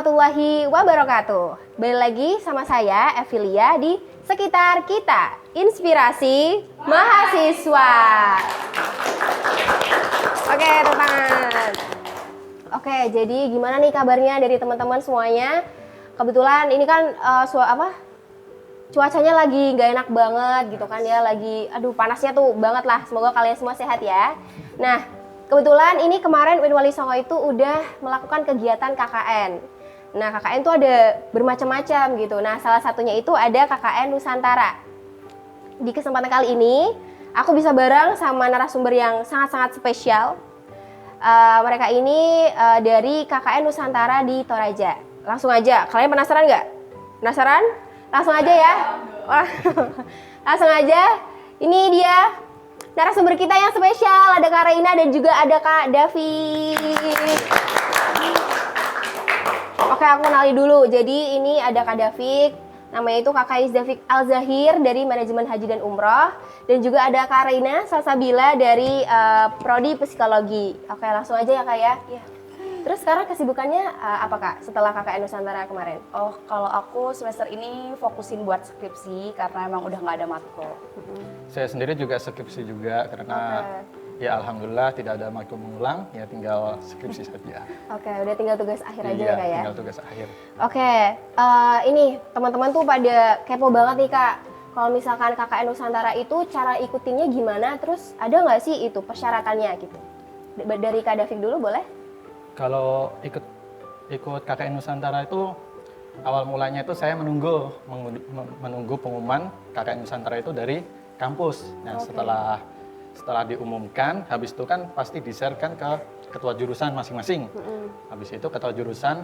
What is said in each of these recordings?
warahmatullahi wabarakatuh. Balik lagi sama saya Evilia di Sekitar Kita, Inspirasi Mahasiswa. Oke, tepuk tangan. Oke, jadi gimana nih kabarnya dari teman-teman semuanya? Kebetulan ini kan cuacanya lagi nggak enak banget gitu kan ya, lagi panasnya tuh banget lah. Semoga kalian semua sehat ya. Nah, kebetulan ini kemarin UIN Wali Songo itu udah melakukan kegiatan KKN. Nah, KKN tuh ada bermacam-macam gitu. Nah, salah satunya itu ada KKN Nusantara. Di kesempatan kali ini, aku bisa bareng sama narasumber yang sangat-sangat spesial. Mereka ini dari KKN Nusantara di Toraja. Langsung aja, kalian penasaran nggak? Penasaran? Langsung aja ya. Langsung aja. Ini dia narasumber kita yang spesial. Ada Kak Reina dan juga ada Kak David. Oke, aku kenali dulu. Jadi ini ada Kak David. Namanya itu Kak Kais David Al-Zahir dari Manajemen Haji dan Umroh. Dan juga ada Kak Reina Salsabila dari Prodi Psikologi. Oke, langsung aja ya Kak ya. Iya. Terus sekarang kesibukannya apa Kak setelah KKN Nusantara kemarin? Oh, kalau aku semester ini fokusin buat skripsi karena emang udah nggak ada matkul. Saya sendiri juga skripsi juga karena ya alhamdulillah tidak ada matkul mengulang, ya tinggal skripsi saja. Oke, udah tinggal tugas akhir aja ya Kak ya? Tinggal tugas akhir. Oke, ini teman-teman tuh pada kepo banget nih Kak. Kalau misalkan KKN Nusantara itu cara ikutinnya gimana? Terus ada nggak sih itu persyaratannya gitu? Dari Kak David dulu boleh? Kalau ikut KKN Nusantara itu awal mulanya itu saya menunggu pengumuman KKN Nusantara itu dari kampus. Nah, setelah diumumkan, habis itu kan pasti di-share-kan ke ketua jurusan masing-masing. Habis itu ketua jurusan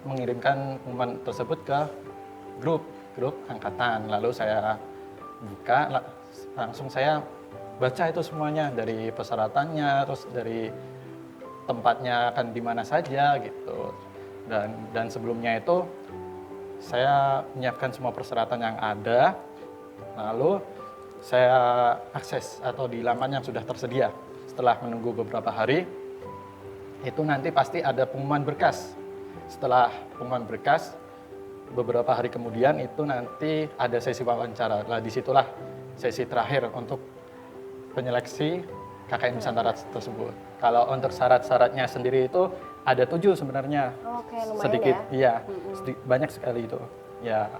mengirimkan pengumuman tersebut ke grup angkatan. Lalu saya buka, langsung saya baca itu semuanya dari persyaratannya, terus dari tempatnya akan di mana saja gitu. Dan sebelumnya itu saya menyiapkan semua persyaratan yang ada, lalu saya akses atau di laman yang sudah tersedia. Setelah menunggu beberapa hari, itu nanti pasti ada pengumuman berkas. Setelah pengumuman berkas, beberapa hari kemudian itu nanti ada sesi wawancara. Nah, disitulah sesi terakhir untuk penyeleksi KKN Nusantara tersebut. Kalau untuk syarat-syaratnya sendiri itu ada 7 sebenarnya. Oke, lumayan sedikit, ya. Iya, banyak sekali itu. Ya,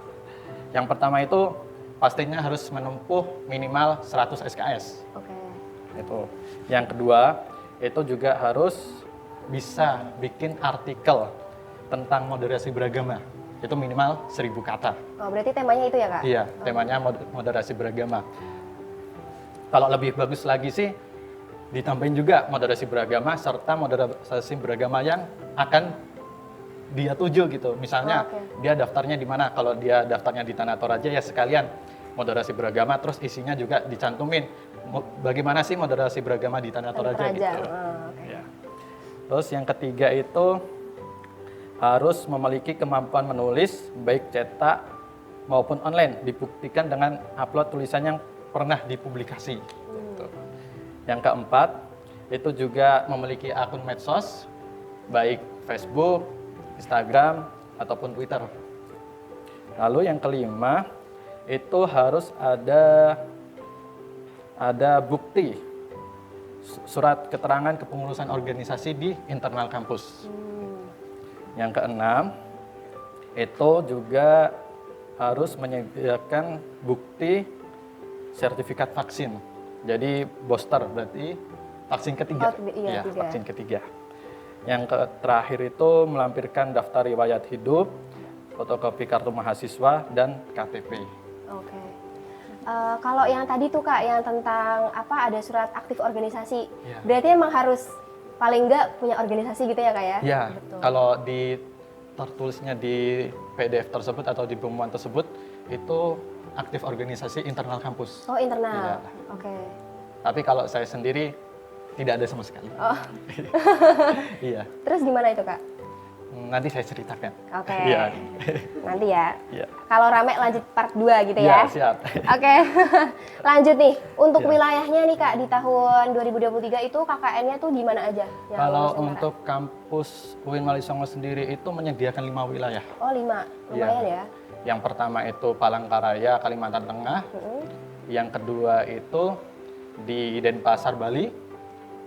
yang pertama itu pastinya harus menempuh minimal 100 SKS. Oke. Itu. Yang kedua, itu juga harus bisa bikin artikel tentang moderasi beragama. Itu minimal 1000 kata. Oh, berarti temanya itu ya Kak? Iya, temanya moderasi beragama. Kalau lebih bagus lagi sih, ditambahin juga moderasi beragama serta moderasi beragama yang akan dia tuju gitu. Misalnya dia daftarnya di mana? Kalau dia daftarnya di Tanah Toraja ya sekalian moderasi beragama, terus isinya juga dicantumin bagaimana sih moderasi beragama di Tanah Toraja gitu. Ya. Terus yang ketiga itu harus memiliki kemampuan menulis baik cetak maupun online, dibuktikan dengan upload tulisan yang pernah dipublikasi. Gitu. Yang keempat, itu juga memiliki akun medsos, baik Facebook, Instagram, ataupun Twitter. Lalu yang kelima, itu harus ada bukti surat keterangan kepengurusan organisasi di internal kampus. Yang keenam, itu juga harus menyediakan bukti sertifikat vaksin. Jadi booster berarti vaksin ketiga. Iya, vaksin ketiga. Yang terakhir itu melampirkan daftar riwayat hidup, fotokopi kartu mahasiswa, dan KTP. Oke. Kalau yang tadi tuh Kak, yang tentang ada surat aktif organisasi, berarti emang harus paling enggak punya organisasi gitu ya Kak ya? Iya, betul. Kalau tertulisnya di PDF tersebut atau di pengumuman tersebut, itu aktif organisasi internal kampus. Oh, internal. Ya. Oke. Tapi kalau saya sendiri tidak ada sama sekali. Oh. Iya. Terus gimana itu Kak? Nanti saya ceritakan. Oke. Iya. Nanti ya. Iya. Kalau rame lanjut part 2 gitu Iya, ya. siap. Oke. Lanjut nih. Untuk Iya. wilayahnya nih Kak di tahun 2023 itu KKN-nya tuh di mana aja? Yang Kalau Nusantara? untuk kampus UIN Wali Songo sendiri itu menyediakan 5 wilayah. Oh 5, lumayan ya. Yang pertama itu Palangkaraya, Kalimantan Tengah. Yang kedua itu di Denpasar, Bali.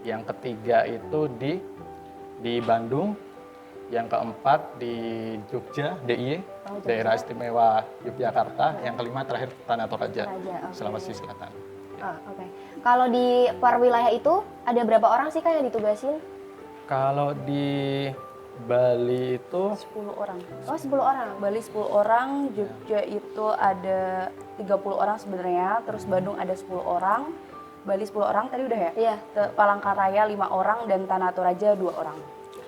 Yang ketiga itu di Bandung. Yang keempat di Jogja, DIY, Jogja. Daerah Istimewa Yogyakarta. Yang kelima terakhir Tanah Toraja, Oke. Sulawesi Selatan. Oh, oke. Kalau di per wilayah itu ada berapa orang sih Kak yang ditugasin? Kalau di Bali itu 10 orang. Oh 10 orang. Bali 10 orang, Jogja itu ada 30 orang sebenarnya, terus Bandung ada 10 orang, Bali 10 orang tadi udah ya? Iya. Palangkaraya 5 orang dan Tanah Toraja 2 orang.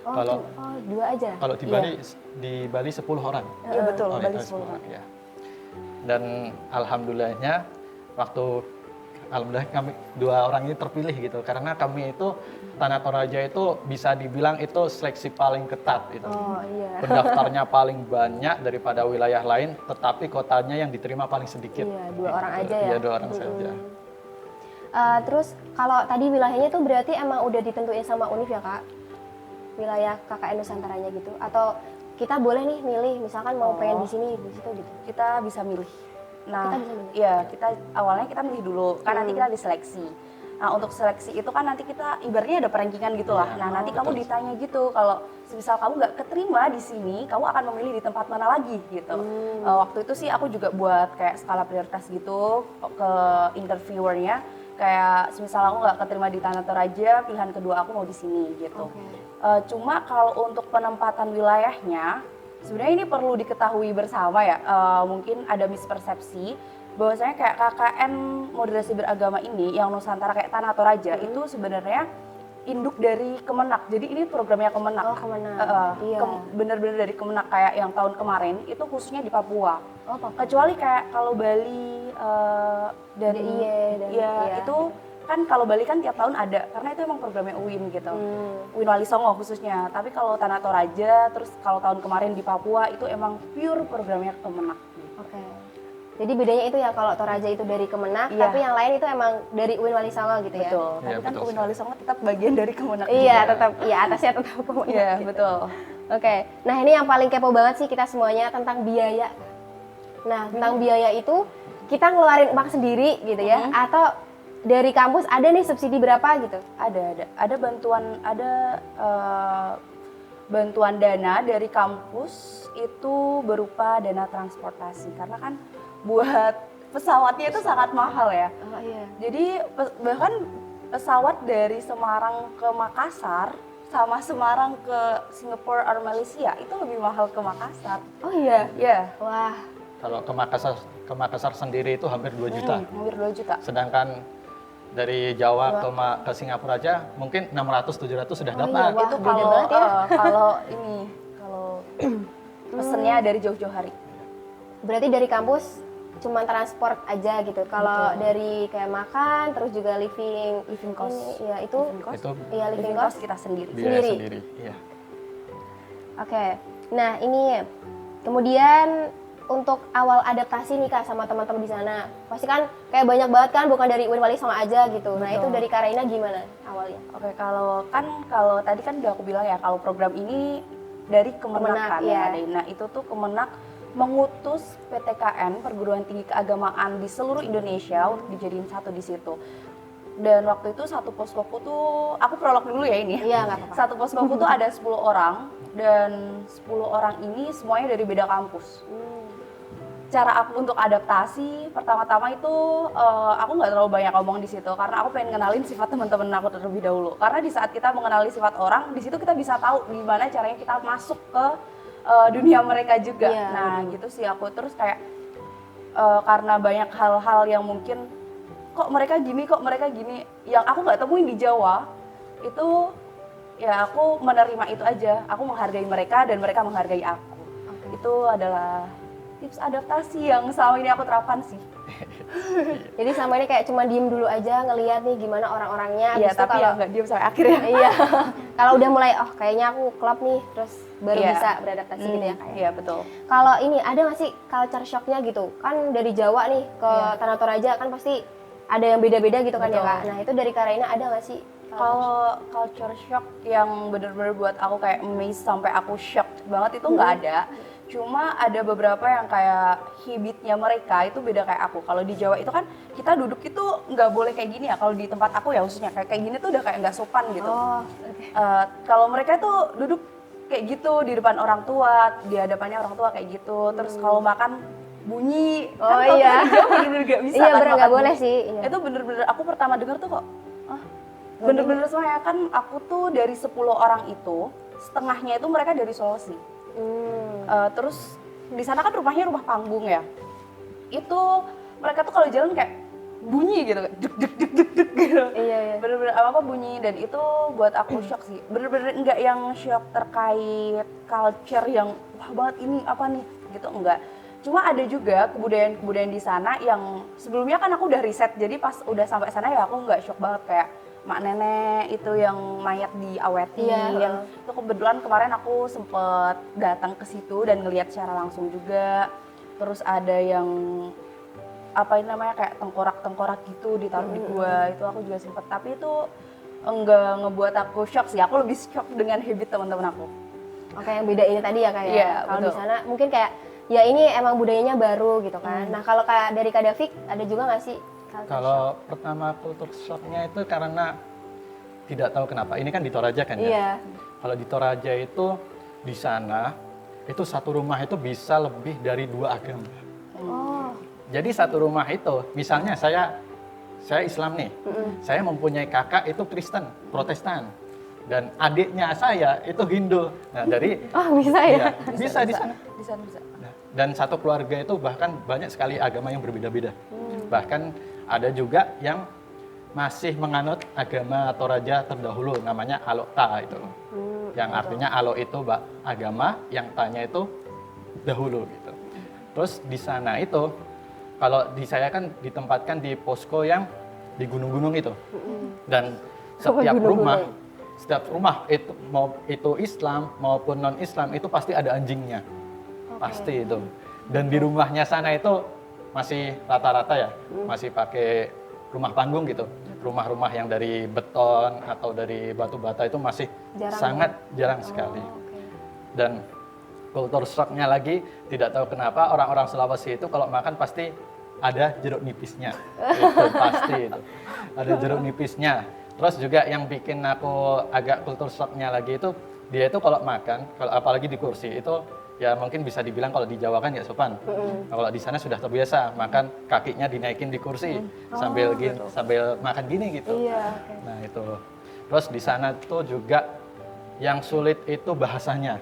Oh, Kalau- oh 2 aja. kalau di Bali 10 orang. Iya betul, Oh, Bali iya, 10 orang. ya. Dan alhamdulillahnya alhamdulillah kami 2 orang ini terpilih gitu karena kami itu Tanah Toraja itu bisa dibilang itu seleksi paling ketat gitu. Oh iya. Pendaftarnya paling banyak daripada wilayah lain, tetapi kotanya yang diterima paling sedikit. Iya, 2 orang aja ya. Iya, 2 orang saja. Terus kalau tadi wilayahnya tuh berarti emang udah ditentuin sama UNIF ya Kak? Wilayah KKN Nusantaranya gitu? Atau kita boleh nih milih, misalkan mau pengen di sini, di situ gitu? Kita bisa milih. Nah, Kita bisa milih? iya, awalnya kita milih dulu, kan nanti kita diseleksi. Nah, untuk seleksi itu kan nanti kita ibaratnya ada perankingan gitu lah. Iya, Nah, nanti kamu betul. ditanya gitu, kalau misal kamu nggak keterima di sini, kamu akan memilih di tempat mana lagi gitu. Waktu itu sih aku juga buat kayak skala prioritas gitu ke interviewernya. Kayak misal aku nggak keterima di Tanah Toraja, pilihan kedua aku mau di sini gitu. Cuma kalau untuk penempatan wilayahnya, sebenarnya ini perlu diketahui bersama ya. Mungkin ada mispersepsi bahwasanya kayak KKN moderasi beragama ini yang Nusantara kayak Tanah Toraja itu sebenarnya induk dari Kemenak. Jadi ini programnya Kemenak. Oh Kemenak, iya. Bener-bener dari Kemenak kayak yang tahun kemarin itu khususnya di Papua. Oh Papua. Kecuali kayak kalau Bali dan DIY dan ya iya. itu kan kalau Bali kan tiap tahun ada karena itu emang programnya UIN gitu. UIN Wali Songo khususnya. Tapi kalau Tanah Toraja terus kalau tahun kemarin di Papua itu emang pure programnya Kemenak. Oke. Jadi bedanya itu ya kalau Toraja itu dari Kemenak, Iya. tapi yang lain itu emang dari UIN Wali Songo gitu ya? Betul. Tapi Iya, kan betul UIN sekali. Wali Songo tetap bagian dari Kemenak. Iya juga. tetap, iya atasnya tetap Kemenak. Iya, gitu. betul. Oke, nah ini yang paling kepo banget sih kita semuanya tentang biaya. Nah tentang biaya itu kita ngeluarin uang sendiri gitu ya, atau dari kampus ada nih subsidi berapa gitu? Ada bantuan dana dari kampus itu berupa dana transportasi karena kan buat pesawatnya itu sangat mahal ya. Oh iya. Jadi bahkan pesawat dari Semarang ke Makassar sama Semarang ke Singapura or Malaysia itu lebih mahal ke Makassar. Oh iya. Ya, Wah. Kalau ke Makassar sendiri itu hampir 2 juta. hampir 2 juta. Sedangkan dari Jawa ke Singapura aja mungkin 600-700 sudah Oh dapat. iya, wah. Itu beda kalau banget ya. kalau pesennya dari jauh-jauh hari. Berarti dari kampus cuma transport aja gitu. Kalau dari kayak makan, terus juga living cost. ini, ya itu Living cost. Itu iya living Living cost. cost kita sendiri. biaya Sendiri. sendiri. Iya. Oke. Nah, ini kemudian untuk awal adaptasi nih Kak sama teman-teman di sana. Pasti kan kayak banyak banget kan bukan dari UIN Wali Songo aja gitu. Nah, itu Betul. dari Kak Raina gimana awalnya? Oke, kalau tadi kan udah aku bilang ya kalau program ini dari Kemenak Kemenak, kan iya. yang ada. Nah, itu tuh Kemenak mengutus PTKN Perguruan Tinggi Keagamaan di seluruh Indonesia untuk dijadiin satu di situ. Dan waktu itu satu poskoku tuh aku prolog dulu ya ini. Iya, nggak apa-apa. Satu poskoku tuh ada 10 orang dan 10 orang ini semuanya dari beda kampus. Cara aku untuk adaptasi pertama-tama itu aku nggak terlalu banyak ngomong di situ karena aku pengen kenalin sifat teman-teman aku terlebih dahulu. Karena di saat kita mengenali sifat orang, di situ kita bisa tahu gimana caranya kita masuk ke dunia mereka juga. Iya, Nah gitu sih aku terus kayak karena banyak hal-hal yang mungkin kok mereka gini yang aku nggak temuin di Jawa itu ya aku menerima itu aja. Aku menghargai mereka dan mereka menghargai aku. Itu adalah tips adaptasi yang selama ini aku terapkan sih. Jadi selama ini kayak cuma diem dulu aja ngelihat nih gimana orang-orangnya. Iya, Habis itu tapi ya nggak diem sampai akhir ya. Iya. Kalau udah mulai kayaknya aku klop nih, terus baru Iya. bisa beradaptasi gitu ya kayak. Iya betul. Kalau ini ada nggak sih culture shocknya gitu? Kan dari Jawa nih ke Iya. Tanah Toraja kan pasti ada yang beda-beda gitu kan ya Betul. Kak. Nah itu dari Kak Raina ada nggak sih? Kalau culture shock yang bener-bener buat aku kayak amazed sampai aku shock banget itu nggak ada. Cuma ada beberapa yang kayak habitnya mereka itu beda kayak aku. Kalau di Jawa itu kan kita duduk itu nggak boleh kayak gini ya. Kalau di tempat aku ya khususnya kayak gini tuh udah kayak nggak sopan gitu. Oh, Kalau mereka tuh duduk kayak gitu di depan orang tua, di hadapannya orang tua kayak gitu. Terus kalau makan bunyi, Oh, kan kalau iya. kita di Jawa bener-bener gak bisa Iya, kan bener, makan nggak boleh bunyi. sih, iya. Itu bener-bener aku pertama denger tuh kok, bener-bener semuanya kan aku tuh dari 10 orang itu, setengahnya itu mereka dari Sulawesi. Terus di sana kan rumahnya rumah panggung ya. Itu mereka tuh kalau jalan kayak bunyi gitu, kayak deg deg deg deg deg gitu. Iya, iya. Bener-bener apa bunyi dan itu buat aku shock sih. Bener-bener enggak yang shock terkait culture yang wah banget ini apa nih gitu enggak. Cuma ada juga kebudayaan-kebudayaan di sana yang sebelumnya kan aku udah riset, jadi pas udah sampai sana ya aku nggak shock banget kayak mak nenek itu yang mayat diawetin. Iya. Itu kebetulan kemarin aku sempet datang ke situ dan ngelihat secara langsung juga. Terus ada yang apa ini namanya kayak tengkorak-tengkorak gitu ditaruh di gua, itu aku juga sempet. Tapi itu enggak ngebuat aku shock sih, aku lebih shock dengan habit teman-teman aku. Oke, yang beda ini tadi ya kayak. Iya, Kalau di betul. sana mungkin kayak ya ini emang budayanya baru gitu kan. Nah kalau kayak dari Kak Davik ada juga nggak sih culture shock? Kalau pertama culture shocknya itu karena tidak tahu kenapa. Ini kan di Toraja kan ya. Iya. Kalau di Toraja itu di sana itu satu rumah itu bisa lebih dari 2 agama. Oh, Jadi satu rumah itu, misalnya saya Islam nih, saya mempunyai kakak itu Kristen, Protestan, dan adiknya saya itu Hindu. Nah dari bisa ya? iya, bisa di sana. Di sana bisa. Nah, dan satu keluarga itu bahkan banyak sekali agama yang berbeda-beda. Bahkan ada juga yang masih menganut agama Toraja terdahulu, namanya Alokta itu. Yang artinya Alo itu agama, yang Tanya itu dahulu gitu. Terus di sana itu, kalau di saya kan ditempatkan di posko yang di gunung-gunung itu. Dan setiap rumah itu mau itu Islam maupun non-Islam itu pasti ada anjingnya. Pasti itu. Dan di rumahnya sana itu masih rata-rata ya, masih pakai rumah panggung gitu. Rumah-rumah yang dari beton atau dari batu bata itu masih Jarang sangat jarang sekali. Dan kultur shocknya lagi, tidak tahu kenapa orang-orang Sulawesi itu kalau makan pasti ada jeruk nipisnya. Itu pasti itu. Ada jeruk nipisnya. Terus juga yang bikin aku agak kultur shocknya lagi itu, dia itu kalau makan, kalau apalagi di kursi itu ya mungkin bisa dibilang kalau di Jawa kan ya sopan. Nah, kalau di sana sudah terbiasa makan kakinya dinaikin di kursi sambil sambil makan gini gitu. Iya, Nah itu. Terus di sana tuh juga yang sulit itu bahasanya.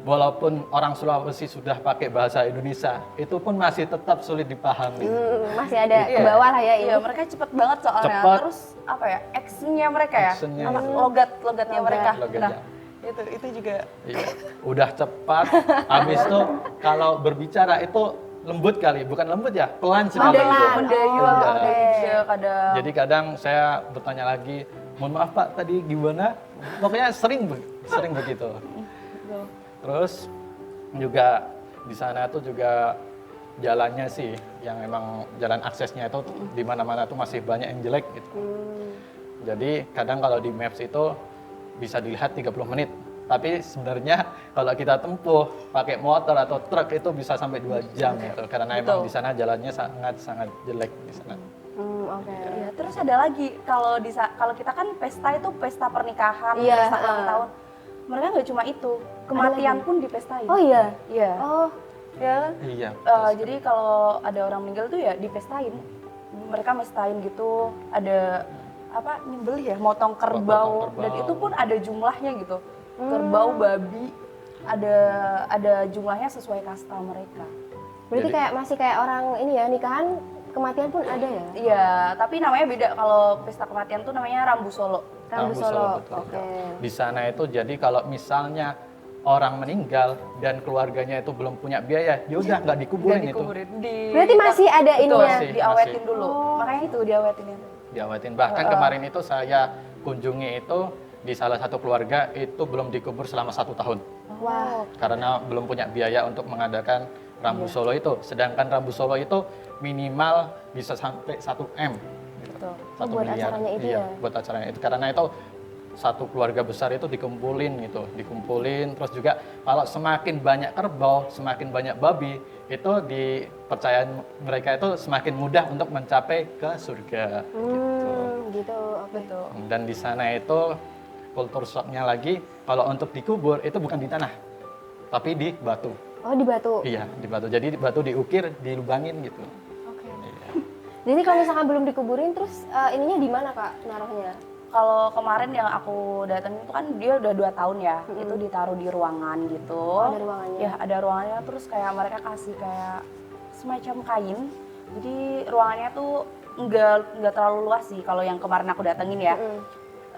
Walaupun orang Sulawesi sudah pakai bahasa Indonesia, itu pun masih tetap sulit dipahami. Masih ada ke bawah lah ya ini. Iya, mereka cepet banget soalnya. Cepet. Terus apa ya? Actionnya mereka ya. Actionnya, Apa, iya. logatnya mereka. Logatnya. Nah, itu juga. Iya. Udah cepat. Habis itu kalau berbicara itu lembut kali, bukan lembut ya, pelan sekali pelan. gitu. Mendayu Iya. juga kadang. Jadi kadang saya bertanya lagi, mohon maaf Pak, tadi gimana? Pokoknya sering begitu. Terus juga di sana tuh juga jalannya sih, yang memang jalan aksesnya itu di mana-mana tuh masih banyak yang jelek gitu. Jadi kadang kalau di Maps itu bisa dilihat 30 menit. Tapi sebenarnya kalau kita tempuh pakai motor atau truk itu bisa sampai 2 jam gitu. Karena emang di sana jalannya sangat jelek di sana. Oke. Iya, terus ada lagi kalau kita kan pesta itu pesta pernikahan, Iya, pesta ulang tahun. Mereka nggak cuma itu, kematian pun dipestain. Oh iya. Iya. Oh, Ya kan? Iya. Jadi kalau ada orang meninggal tuh ya dipestain. Mereka mestain gitu, ada apa nyembelih ya, motong kerbau, kerbau. dan itu pun ada jumlahnya gitu. Kerbau, babi, ada jumlahnya sesuai kasta mereka. berarti Jadi- kayak masih kayak orang ini ya nikahan kematian pun ada ya? Iya, tapi namanya beda. Kalau pesta kematian tuh namanya Rambu Solo. Rambu Rambu Solo. betul. Oke. Di sana itu jadi kalau misalnya orang meninggal dan keluarganya itu belum punya biaya, ya udah nggak dikuburin itu. Berarti masih ada Betul, ininya? Masih. diawetin dulu. Makanya itu diawetin itu. Diawatin. Bahkan kemarin itu saya kunjungi itu di salah satu keluarga itu belum dikubur selama 1 tahun. Wah. Karena belum punya biaya untuk mengadakan rambu solo itu. Sedangkan rambu solo itu minimal bisa sampai 1 M. Betul. Satu buat miliar. acaranya itu Iya, ya? buat acaranya itu. Karena itu satu keluarga besar itu dikumpulin gitu, dikumpulin. Terus juga kalau semakin banyak kerbau, semakin banyak babi, itu di percayaan mereka itu semakin mudah untuk mencapai ke surga. Gitu. Oke. Betul. Dan di sana itu kultur shocknya lagi, kalau untuk dikubur itu bukan di tanah, tapi di batu. Oh, di batu. Iya, di batu. Jadi di batu diukir, dilubangin gitu. Oke. Iya. Jadi kalau misalkan belum dikuburin, terus ininya di mana Kak naruhnya? Kalau kemarin yang aku datengin itu kan dia udah 2 tahun ya, itu ditaruh di ruangan gitu. Oh, ada ruangannya. Ya ada ruangannya, terus kayak mereka kasih kayak semacam kain. Jadi ruangannya tuh nggak terlalu luas sih kalau yang kemarin aku datengin ya.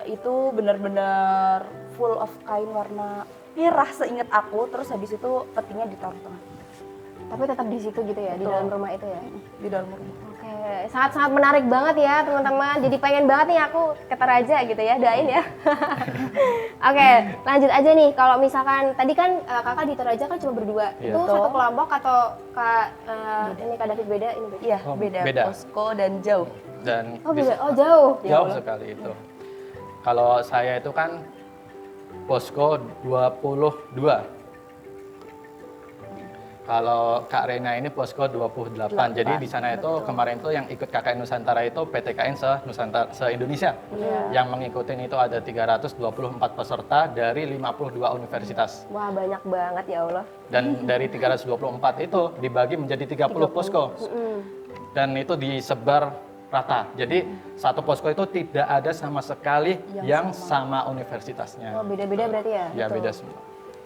Itu bener-bener full of kain warna merah seingat aku, terus habis itu petinya ditaruh tengah. Tapi tetap di situ gitu ya, di Betul. dalam rumah itu ya? Di dalam rumah. Oke, sangat-sangat menarik banget ya teman-teman. Jadi pengen banget nih aku ke Toraja gitu ya, doain ya. Oke, lanjut aja nih. Kalau misalkan tadi kan kakak di Toraja kan cuma berdua. Iya. Itu Betul. satu kelompok atau kak ini kak David beda, ini beda? Iya, Oh, beda. beda. Posko dan jauh. Dan Oh beda, oh jauh. Ya jauh Allah. sekali itu. Kalau saya itu kan posko 22. Kalau Kak Rena ini posko 28. Jadi di sana itu kemarin itu yang ikut KKN Nusantara itu PTKN se-Indonesia. Yang mengikuti itu ada 324 peserta dari 52 universitas. Wah banyak banget ya Allah. Dan dari 324 itu dibagi menjadi 30 posko. Dan itu disebar rata. Jadi satu posko itu tidak ada sama sekali yang sama universitasnya. Oh beda-beda berarti ya? Ya beda semua.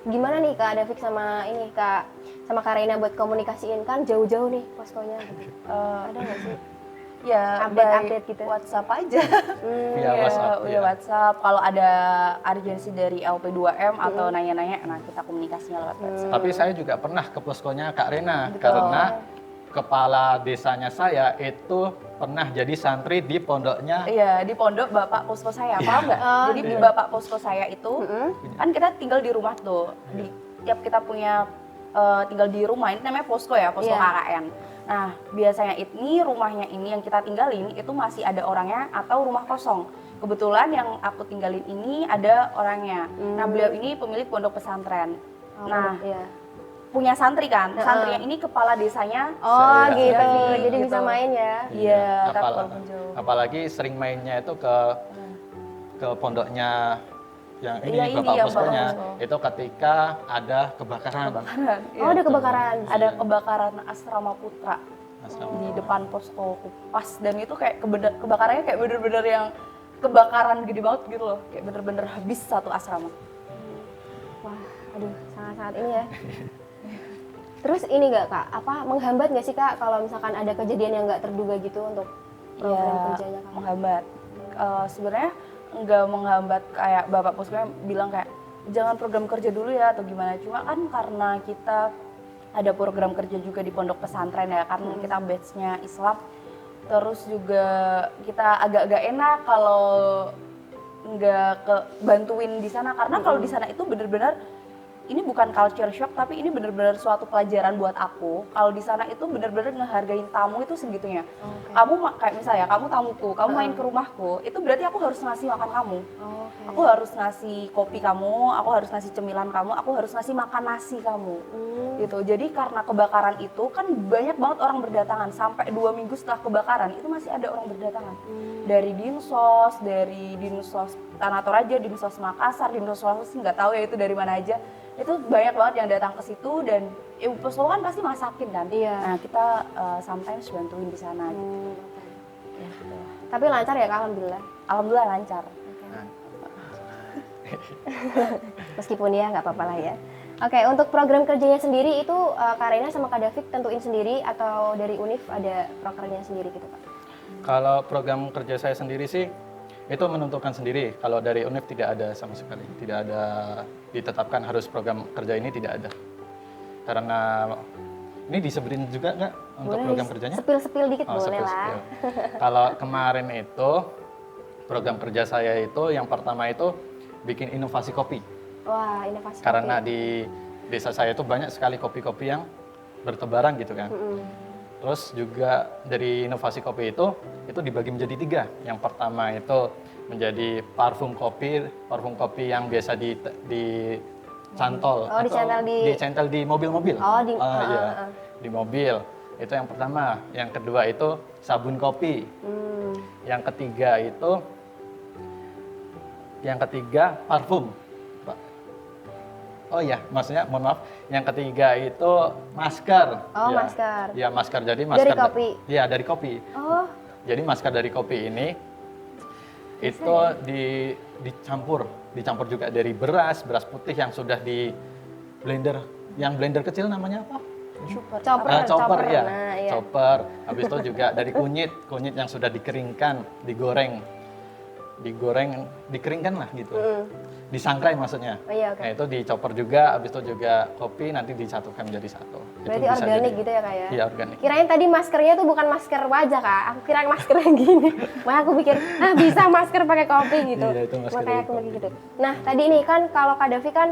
Gimana nih Kak David sama ini Kak sama Kak Reina buat komunikasiin kan jauh-jauh nih poskonya gitu. Ada nggak sih? Ya Update-update by gitu. WhatsApp aja. Via WhatsApp. Udah Ya. WhatsApp. Kalau ada urgensi dari LP2M atau nanya-nanya, nah kita komunikasinya lewat WhatsApp. Tapi saya juga pernah ke poskonya Kak Rena karena kepala desanya saya itu pernah jadi santri di pondoknya. Iya, di pondok bapak posko saya, paham nggak? Jadi di bapak posko saya itu, kan kita tinggal di rumah tuh. Di tiap kita punya tinggal di rumah, ini namanya posko ya, posko Iya. KKN. Nah, biasanya ini rumahnya ini yang kita tinggalin itu masih ada orangnya atau rumah kosong. Kebetulan yang aku tinggalin ini ada orangnya. Nah, beliau ini pemilik pondok pesantren. Nah, iya. punya santri kan, santri yang ini kepala desanya. Oh Saya- gitu, David, jadi gitu. bisa main ya. Iya, tapi Apal- walaupun jauh. apalagi sering mainnya itu ke pondoknya yang ini Iya, ini bapak yang poskonya bapak posko. itu ketika ada kebakaran. Oh ada kebakaran. Ada kebakaran asrama putra Asrama. di depan posko Kupas, dan itu kayak kebakarannya kayak bener-bener yang kebakaran gede banget gitu loh, kayak bener-bener habis satu asrama. Wah, aduh sangat-sangat ini ya. Terus ini nggak Kak, apa menghambat nggak sih Kak kalau misalkan ada kejadian yang nggak terduga gitu untuk program Ya, kerjanya Kak? menghambat. Sebenarnya nggak menghambat, kayak bapak poskonya bilang kayak jangan program kerja dulu ya atau gimana. Cuma kan karena kita ada program kerja juga di pondok pesantren ya, karena kita batch-nya Islam. Terus juga kita agak-agak enak kalau nggak ke bantuin di sana, karena kalau di sana itu bener-bener ini bukan culture shock, tapi ini bener-bener suatu pelajaran buat aku. Kalau di sana itu bener-bener ngehargain tamu itu segitunya. Kamu kayak misalnya kamu tamuku, kamu main ke rumahku, itu berarti aku harus ngasih makan kamu. Aku harus ngasih kopi kamu, aku harus ngasih cemilan kamu, aku harus ngasih makan nasi kamu. Gitu. Jadi karena kebakaran itu kan banyak banget orang berdatangan, sampai 2 minggu setelah kebakaran itu masih ada orang berdatangan. Dari Dinsos Tanah Toraja, Dinsos Makassar, Dinsos Sulawesi, nggak tahu ya itu dari mana aja. Itu banyak banget yang datang ke situ, dan ibu posko kan pasti masakin kan. Iya. Nah, kita sometimes bantuin di sana gitu. Gitu. Tapi lancar ya Kak, alhamdulillah. Alhamdulillah lancar. Meskipun ya nggak apa-apa lah ya. Oke, untuk program kerjanya sendiri itu Kak Reina sama Kak David tentuin sendiri atau dari UNIF ada prokernya sendiri gitu Kak? Kalau program kerja saya sendiri sih itu menentukan sendiri. Kalau dari UNIF tidak ada sama sekali, tidak ada ditetapkan harus program kerja ini, tidak ada. Karena ini disebutin juga nggak untuk Boleh program kerjanya? Sepil-sepil dikit boleh sepil-sepil. lah. Kalau kemarin itu program kerja saya itu yang pertama itu bikin inovasi kopi. Wah, inovasi. Karena kopi. di desa saya itu banyak sekali kopi-kopi yang bertebaran gitu kan. Terus juga dari inovasi kopi itu dibagi menjadi 3. Yang pertama itu menjadi parfum kopi yang biasa dicantol. Oh, dicentol di mobil-mobil. Oh, Iya, di mobil. Itu yang pertama. Yang kedua itu sabun kopi. Yang ketiga parfum. Oh iya, maksudnya mohon maaf. Yang ketiga itu masker. Oh, Ya. masker. Iya, masker. Jadi masker Dari kopi? Iya, dari kopi. Oh, Jadi masker dari kopi ini itu dicampur juga dari beras putih yang sudah di blender. Yang blender kecil namanya apa? chopper. Chopper, ya. Nah, iya. Chopper. Habis itu juga dari kunyit yang sudah dikeringkan, dikeringkan lah gitu. Disangrai maksudnya. Oh, iya, oke. Nah, itu dicopper juga, habis itu juga kopi nanti disatukan menjadi satu. Berarti Itu bisa organik jadi- gitu ya, Kak ya? Iya, organik. Kirain tadi maskernya tuh bukan masker wajah, Kak. Aku kira masker yang gini. Makanya aku pikir, bisa masker pakai kopi gitu. Iya, itu masker Makanya dari aku kopi. mikir gitu. Nah, tadi nih kan kalau Kak Davi kan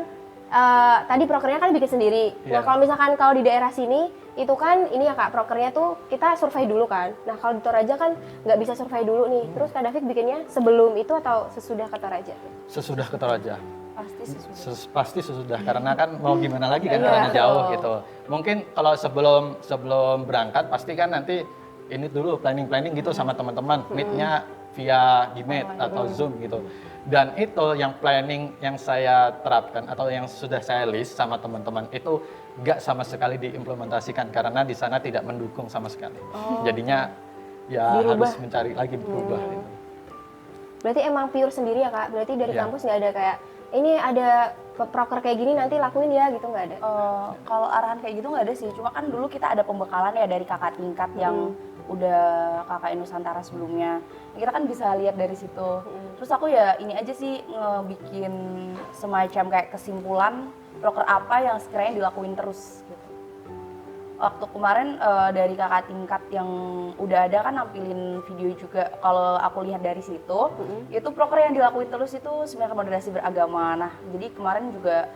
tadi prokernya kan bikin sendiri. Nah, Iya. kalau misalkan kalau di daerah sini itu kan ini ya Kak, prokernya tuh kita survei dulu kan. Nah, kalau di Toraja kan nggak bisa survei dulu nih. Terus Kak Davi bikinnya sebelum itu atau sesudah ke Toraja? Sesudah ke Toraja. Pasti sesudah. Pasti sesudah, karena kan mau gimana lagi kan Iya. karena jauh gitu. Mungkin kalau sebelum berangkat pasti kan nanti ini dulu planning gitu sama teman-teman, meet-nya via Gmeet atau Zoom gitu. Dan itu yang planning yang saya terapkan atau yang sudah saya list sama teman-teman itu nggak sama sekali diimplementasikan karena di sana tidak mendukung sama sekali. Jadinya ya Dirubah. harus mencari lagi berubah gitu. Berarti emang pure sendiri ya Kak? Berarti dari Iya. kampus nggak ada kayak, ini ada proker kayak gini nanti lakuin ya gitu, nggak ada? Kalau arahan kayak gitu nggak ada sih, cuma kan dulu kita ada pembekalan ya dari kakak tingkat yang udah KKN Nusantara sebelumnya. Kita kan bisa lihat dari situ. Terus aku ya ini aja sih ngebikin semacam kayak kesimpulan proker apa yang sekiranya dilakuin terus gitu. Waktu kemarin dari kakak tingkat yang udah ada kan nampilin video juga, kalau aku lihat dari situ itu proker yang dilakuin terus itu sebenarnya moderasi beragama. Nah, jadi kemarin juga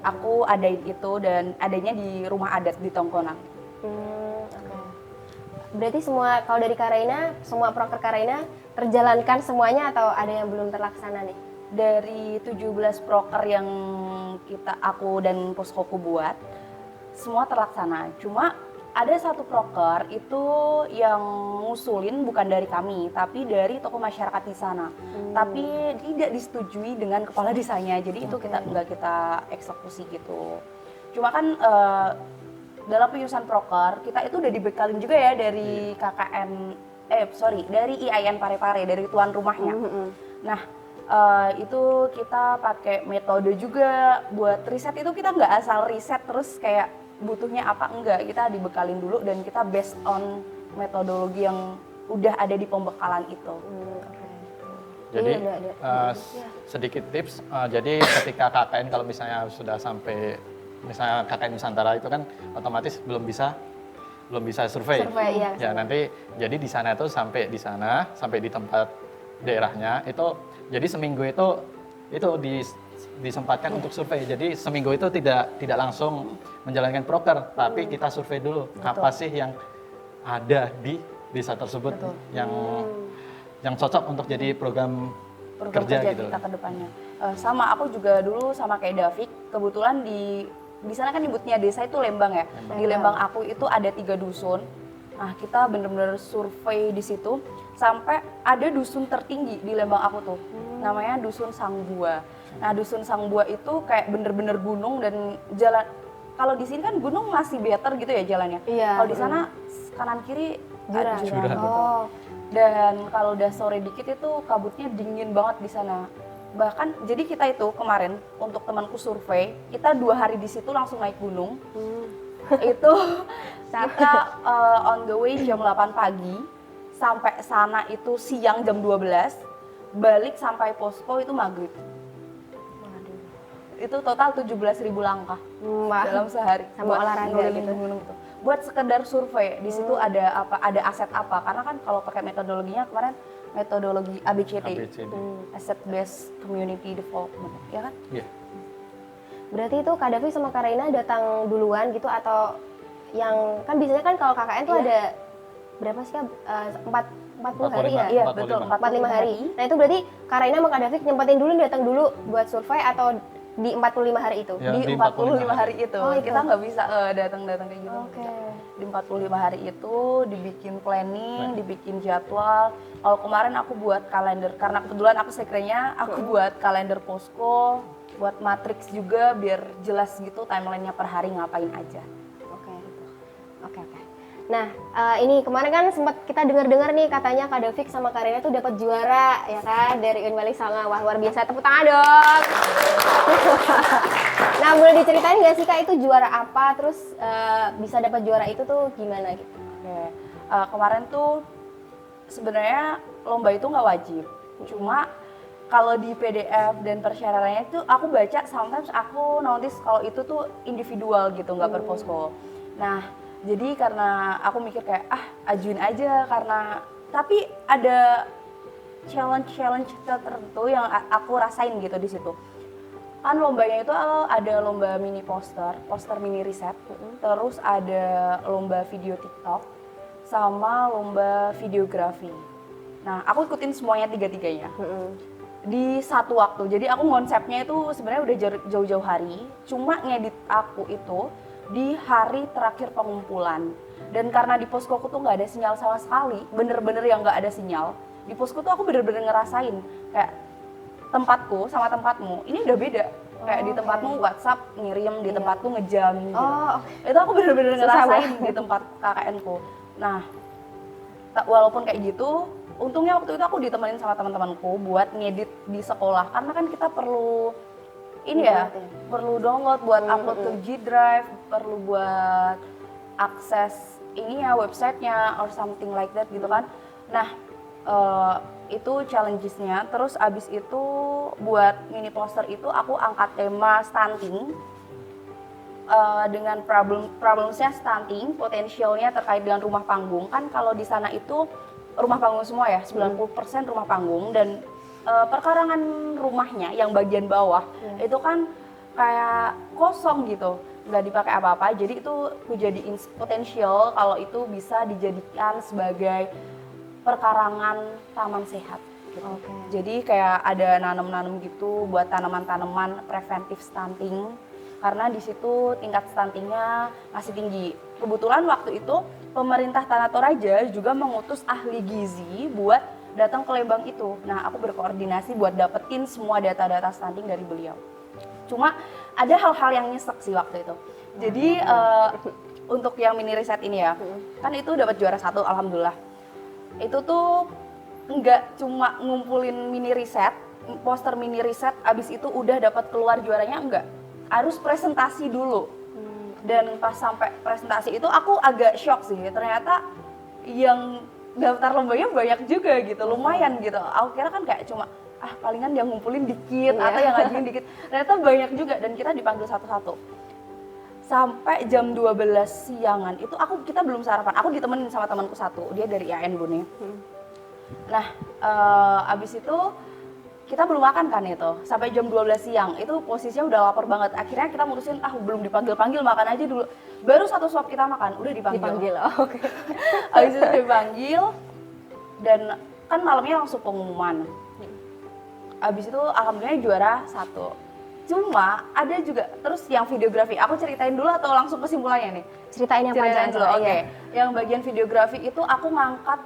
aku adain itu dan adanya di rumah adat di Tongkonan. Oke. Berarti semua kalau dari Karaina, semua proker Karaina terjalankan semuanya atau ada yang belum terlaksana nih? Dari 17 proker yang aku dan Poskoku buat, semua terlaksana. Cuma ada satu proker itu yang ngusulin bukan dari kami, tapi dari tokoh masyarakat di sana. Tapi tidak disetujui dengan kepala desanya, jadi itu nggak kita eksekusi gitu. Cuma kan dalam penyusunan proker kita itu udah dibekalin juga ya dari dari IAIN Parepare, dari tuan rumahnya. Nah, itu kita pakai metode juga buat riset. Itu kita nggak asal riset terus kayak butuhnya apa, enggak, kita dibekalin dulu dan kita based on metodologi yang udah ada di pembekalan itu. Jadi Iya, ada. sedikit tips, jadi ketika KKN kalau misalnya sudah sampai misalnya KKN Nusantara itu kan otomatis belum bisa survei. Iya. Ya nanti jadi di sana itu sampai di tempat daerahnya itu jadi seminggu itu disempatkan untuk survei. Jadi seminggu itu tidak langsung menjalankan proker, tapi kita survei dulu apa sih yang ada di desa tersebut yang cocok untuk jadi program kerja gitu. kita ke depannya. Sama aku juga dulu sama kayak David, kebetulan di sana kan nyebutnya desa itu Lembang ya. Di Lembang aku itu ada 3 dusun. Nah, kita bener-bener survei di situ sampai ada dusun tertinggi di Lembang aku tuh. Namanya Dusun Sangbua. Nah, Dusun Sangbua itu kayak bener-bener gunung dan jalan, kalau di sini kan gunung masih better gitu ya jalannya. Iya. Kalau di sana kanan kiri Jurang. jurang gitu. Dan kalau udah sore dikit itu kabutnya dingin banget di sana. Bahkan jadi kita itu kemarin untuk temanku survei, kita 2 hari di situ langsung naik gunung. Itu kita on the way jam 8 pagi sampai sana itu siang jam 12. balik sampai posko itu maghrib. Itu total 17.000 langkah Wah. dalam sehari. Sama buat olahraga ngelilingin gitu. gunung itu. Buat sekedar survei, di situ ada apa, ada aset apa? Karena kan kalau pakai metodologinya kemarin metodologi ABCD, ABCD. Asset Based Community Development, ya kan? Iya. Berarti itu Kak Davi sama Kak Reina datang duluan gitu atau yang kan biasanya kan kalau KKN tuh Iya. ada berapa sih Kak? 40 hari ya? 45. Iya 45. betul, 45 hari. Nah itu berarti Kak Reina sama Kak Davi nyempetin dulu datang dulu buat survei atau di 45 hari itu? Ya, Di di 45 hari itu. Oh, itu. Kita nggak bisa datang-datang kayak gitu. Oke. Di 45 hari itu dibikin planning, dibikin jadwal. Kalau kemarin aku buat kalender, karena kebetulan aku sekretnya, aku buat kalender posko, buat matriks juga biar jelas gitu timelinenya per hari ngapain aja. Oke. Oke. Nah, ini kemarin kan sempat kita dengar-dengar nih katanya Kak Davik sama Kak Reina tuh dapat juara ya kan dari Unwali Sanga. Wah, luar biasa. Tepuk tangan dong. Nah, boleh diceritain nggak sih Kak itu juara apa? Terus bisa dapat juara itu tuh gimana gitu? Oke. Kemarin tuh sebenarnya lomba itu nggak wajib. Cuma kalau di PDF dan persyaratannya itu aku baca, sometimes aku notice kalau itu tuh individual gitu, nggak per posko. Nah, jadi karena aku mikir kayak ajuin aja karena tapi ada challenge tertentu yang aku rasain gitu di situ. Kan lombanya itu ada lomba mini poster mini riset, terus ada lomba video TikTok sama lomba videografi. Nah, aku ikutin semuanya tiga-tiganya. Di satu waktu. Jadi aku konsepnya itu sebenarnya udah jauh-jauh hari, cuma ngedit aku itu di hari terakhir pengumpulan. Dan karena di poskoku tuh nggak ada sinyal sama sekali, bener-bener yang nggak ada sinyal. Di posko tuh aku bener-bener ngerasain kayak tempatku sama tempatmu ini udah beda. Kayak di tempatmu WhatsApp ngirim, di tempatku ngejam gitu. Itu aku bener-bener ngerasain di tempat KKN-ku. Nah, walaupun kayak gitu, untungnya waktu itu aku ditemenin sama teman-temanku buat ngedit di sekolah. Karena kan kita perlu ini ya, perlu download buat upload ke G Drive, perlu buat akses ini ya websitenya or something like that gitu kan. Nah, itu challenges-nya. Terus abis itu buat mini poster itu aku angkat tema stunting dengan problemsnya stunting, potensialnya terkait dengan rumah panggung. Kan kalau di sana itu rumah panggung semua ya, 90% rumah panggung dan perkarangan rumahnya yang bagian bawah itu kan kayak kosong gitu, nggak dipakai apa-apa. Jadi itu aku jadiin potensial kalau itu bisa dijadikan sebagai perkarangan taman sehat gitu. Jadi kayak ada nanam-nanam gitu buat tanaman-tanaman preventif stunting karena di situ tingkat stuntingnya masih tinggi. Kebetulan waktu itu pemerintah Tanah Toraja juga mengutus ahli gizi buat datang ke Lembang itu. Nah, aku berkoordinasi buat dapetin semua data-data stunting dari beliau. Cuma ada hal-hal yang nyesek sih waktu itu. Jadi untuk yang mini riset ini ya, kan itu dapat juara 1, alhamdulillah. Itu tuh nggak cuma ngumpulin mini riset, poster mini riset, abis itu udah dapat keluar juaranya, enggak. Harus presentasi dulu. Dan pas sampai presentasi itu aku agak shock sih, ternyata yang daftar lombanya banyak juga gitu, lumayan gitu. Aku kira kan kayak cuma palingan yang ngumpulin dikit atau yang ngajuin dikit. Ternyata banyak juga dan kita dipanggil satu-satu. Sampai jam 12 siangan itu kita belum sarapan. Aku ditemenin sama temanku satu, dia dari IAIN Bone. Nah, abis itu kita belum makan kan itu. Sampai jam 12 siang itu posisinya udah lapar banget. Akhirnya kita mutusin belum dipanggil-panggil, makan aja dulu. Baru satu suap kita makan, udah dipanggil. Oke. Abis itu dipanggil dan kan malamnya langsung pengumuman. Abis itu alhamdulillah juara 1. Cuma ada juga terus yang videografi. Aku ceritain dulu atau langsung kesimpulannya nih? Ceritain yang panjang dulu. Oke. Yang bagian videografi itu aku ngangkat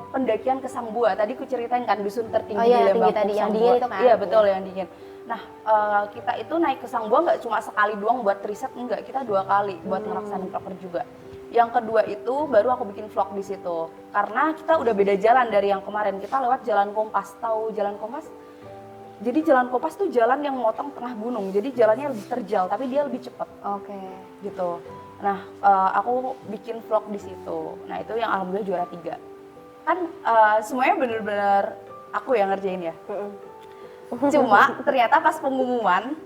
pendakian ke Sang Bua. Tadi aku ceritain kan dusun tertinggi di Lembang. Tadi yang dingin itu kan? Iya betul, yang dingin. Nah, kita itu naik ke Sang Bua nggak cuma sekali doang buat riset, enggak, kita 2 kali buat ngelaksanin proker juga. Yang kedua itu baru aku bikin vlog di situ. Karena kita udah beda jalan dari yang kemarin. Kita lewat Jalan Kompas. Tahu Jalan Kompas? Jadi Jalan Kompas tuh jalan yang motong tengah gunung. Jadi jalannya lebih terjal, tapi dia lebih cepat. Oke. Gitu. Nah, aku bikin vlog di situ. Nah, itu yang alhamdulillah juara 3. Kan semuanya bener-bener aku yang ngerjain ya. Cuma ternyata pas pengumuman,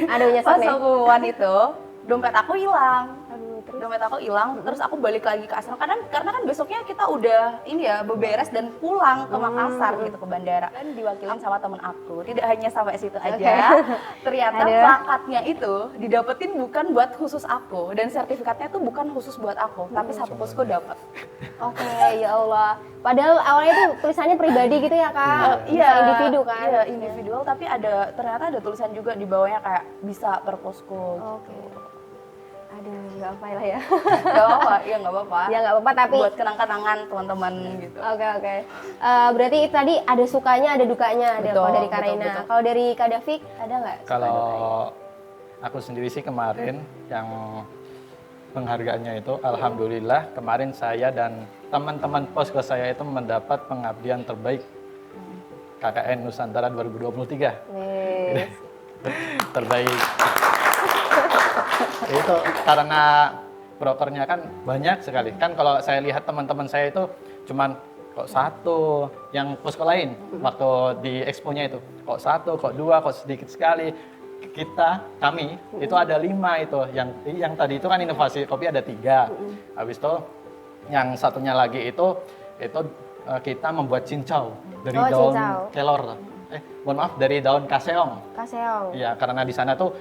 Aduh nyesek pas nih. pengumuman itu dompet aku hilang. Aduh, terus? Dompet aku hilang, terus aku balik lagi ke asrama karena kan besoknya kita udah ini ya beberes dan pulang ke Makassar gitu ke bandara. Dan diwakilin sama temen aku. Tidak hanya sampai situ aja. Ternyata Aduh. plakatnya itu didapetin bukan buat khusus aku dan sertifikatnya tuh bukan khusus buat aku, tapi satu posko dapat. Oke, ya Allah. Padahal awalnya tuh tulisannya pribadi gitu ya kak? Bisa individu kan? Iya, individual tapi ternyata ada tulisan juga di bawahnya kayak bisa per posko. Oke. Aduh, nggak apa lah ya. Gak apa-apa, ya nggak apa-apa. Ya nggak apa-apa tapi. Buat kenang-kenangan teman-teman gitu. Oke. Berarti itu tadi ada sukanya, ada dukanya, ada Betul, kalau dari betul, Karaina. betul. Kalau dari Kak Davik ada nggak? suka Kalau dukanya? aku sendiri sih kemarin yang penghargaannya itu, alhamdulillah kemarin saya dan teman-teman posko saya itu mendapat pengabdian terbaik KKN Nusantara 2023. Wih. Terbaik. Itu karena prokernya kan banyak sekali. Kan kalau saya lihat teman-teman saya itu cuman kok satu, yang posko lain waktu di expo-nya itu kok satu, kok dua, kok sedikit sekali. Kami itu ada 5 itu. Yang tadi itu kan inovasi kopi ada 3. Habis itu yang satunya lagi itu kita membuat cincau dari Oh, daun cincau. kelor. Mohon maaf, dari daun kaseong. Kak Seong. Iya, karena di sana tuh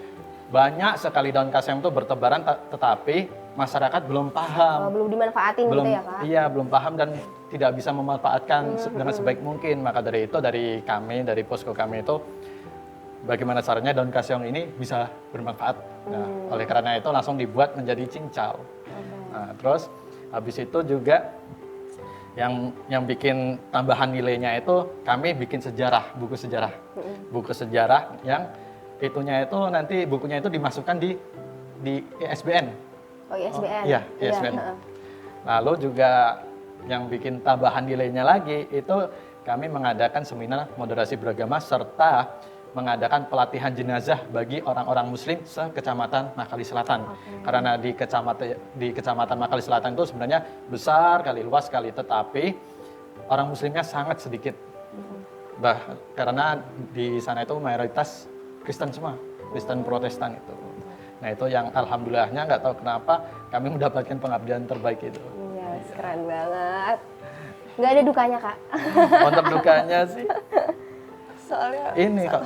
banyak sekali daun kaseong tuh bertebaran, tetapi masyarakat belum paham. Belum dimanfaatin Belum, gitu ya kak? iya, belum paham dan tidak bisa memanfaatkan dengan sebaik mungkin. Maka dari itu, dari posko kami itu, bagaimana caranya daun kaseong ini bisa bermanfaat. Nah, oleh karena itu langsung dibuat menjadi cincau. Nah, terus habis itu juga yang bikin tambahan nilainya itu kami bikin sejarah, buku sejarah. Buku sejarah yang itunya itu nanti bukunya itu dimasukkan di ISBN. Oh ISBN? Iya, ISBN. heeh. Lalu juga yang bikin tambahan nilainya lagi itu kami mengadakan seminar moderasi beragama serta mengadakan pelatihan jenazah bagi orang-orang muslim se-Kecamatan Makali Selatan. Karena di Kecamatan Makali Selatan itu sebenarnya besar kali, luas kali, tetapi orang muslimnya sangat sedikit. Karena di sana itu mayoritas Kristen semua, Kristen Protestan itu. Nah itu yang alhamdulillahnya nggak tahu kenapa kami mendapatkan pengabdian terbaik itu. Iya, keren banget. Nggak ada dukanya kak? Untuk dukanya sih Soalnya ini kok.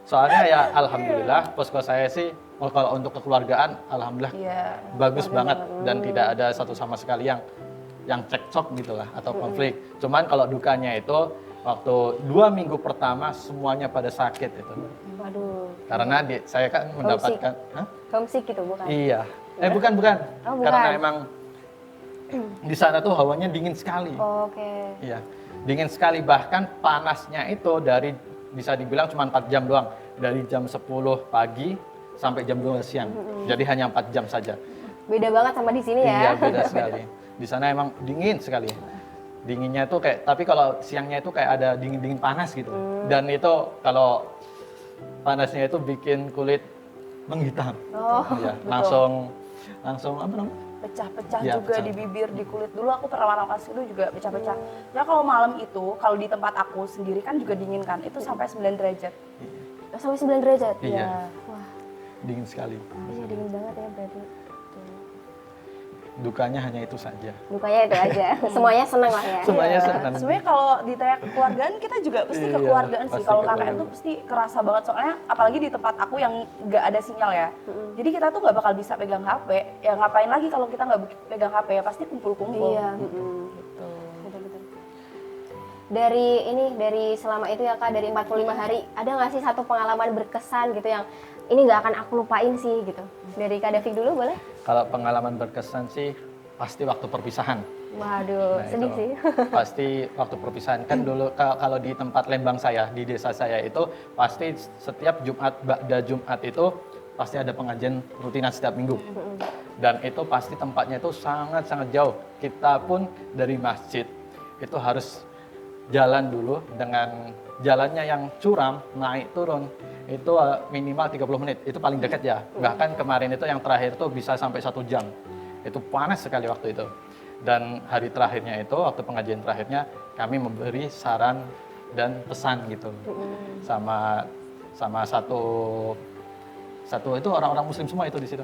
Soalnya ya alhamdulillah posko saya sih kalau untuk kekeluargaan alhamdulillah iya. bagus banget dan tidak ada satu sama sekali yang cekcok gitulah atau konflik. Cuman kalau dukanya itu waktu 2 minggu pertama semuanya pada sakit itu. Waduh. Karena saya kan mendapatkan Hah? Homesick gitu bukan? Iya. Bukan. Oh, bukan. Karena emang di sana tuh hawanya dingin sekali. Oke. Iya, dingin sekali, bahkan panasnya itu dari bisa dibilang cuma 4 jam doang, dari jam 10 pagi sampai jam 12 siang. Jadi hanya 4 jam saja. Beda banget sama di sini Iya, ya? beda sekali. Di sana emang dingin sekali. Dinginnya itu kayak, tapi kalau siangnya itu kayak ada dingin-dingin panas gitu. Dan itu kalau panasnya itu bikin kulit menghitam. Oh, Iya, betul. langsung apa namanya? Pecah-pecah Iya, juga pecah. di bibir, di kulit. Dulu aku pernah pas dulu juga pecah-pecah. Ya kalau malam itu, kalau di tempat aku sendiri kan juga dingin kan, itu sampai 9 derajat. sampai 9 derajat? Iya, Wah, dingin sekali. iya dingin banget ya berarti. Tuh. Dukanya hanya itu saja. Dukanya itu aja. Semuanya senang lah ya? Semuanya Iya. senang. Sebenarnya kalau ditanya kekeluargaan, kita juga pasti Iya, kekeluargaan sih. pasti Kalau KKN kekeluargaan. tuh pasti kerasa banget, soalnya apalagi di tempat aku yang nggak ada sinyal ya. Jadi kita tuh nggak bakal bisa pegang HP. Ya ngapain lagi kalau kita nggak pegang HP ya, pasti kumpul-kumpul. Iya. Gitu. Betul-betul. Dari selama itu ya kak, dari 45 hari, ada nggak sih satu pengalaman berkesan gitu yang ini nggak akan aku lupain sih gitu? Dari Kak Davik dulu boleh? Kalau pengalaman berkesan sih pasti waktu perpisahan. Waduh, Nah, sedih itu sih. Pasti waktu perpisahan kan dulu kalau di tempat Lembang saya, di desa saya itu pasti setiap Jumat, ba'da Jumat itu pasti ada pengajian rutinan setiap minggu. Dan itu pasti tempatnya itu sangat-sangat jauh. Kita pun dari masjid itu harus jalan dulu dengan jalannya yang curam, naik turun. Itu minimal 30 menit, itu paling dekat ya. Bahkan kemarin itu yang terakhir itu bisa sampai 1 jam. Itu panas sekali waktu itu. Dan hari terakhirnya itu, waktu pengajian terakhirnya, kami memberi saran dan pesan gitu. Sama satu itu orang-orang muslim semua itu di situ.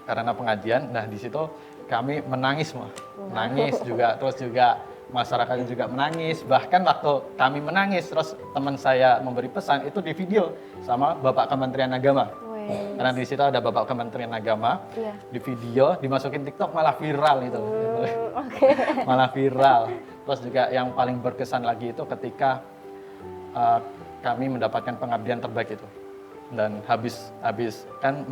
Karena pengajian, nah di situ kami menangis semua. Menangis juga, terus juga masyarakat juga menangis. Bahkan waktu kami menangis, terus teman saya memberi pesan itu di video sama Bapak Kementerian Agama. Karena di situ ada Bapak Kementerian Agama, di video dimasukin TikTok malah viral itu. Malah viral. Terus juga yang paling berkesan lagi itu ketika kami mendapatkan pengabdian terbaik itu. Dan habis kan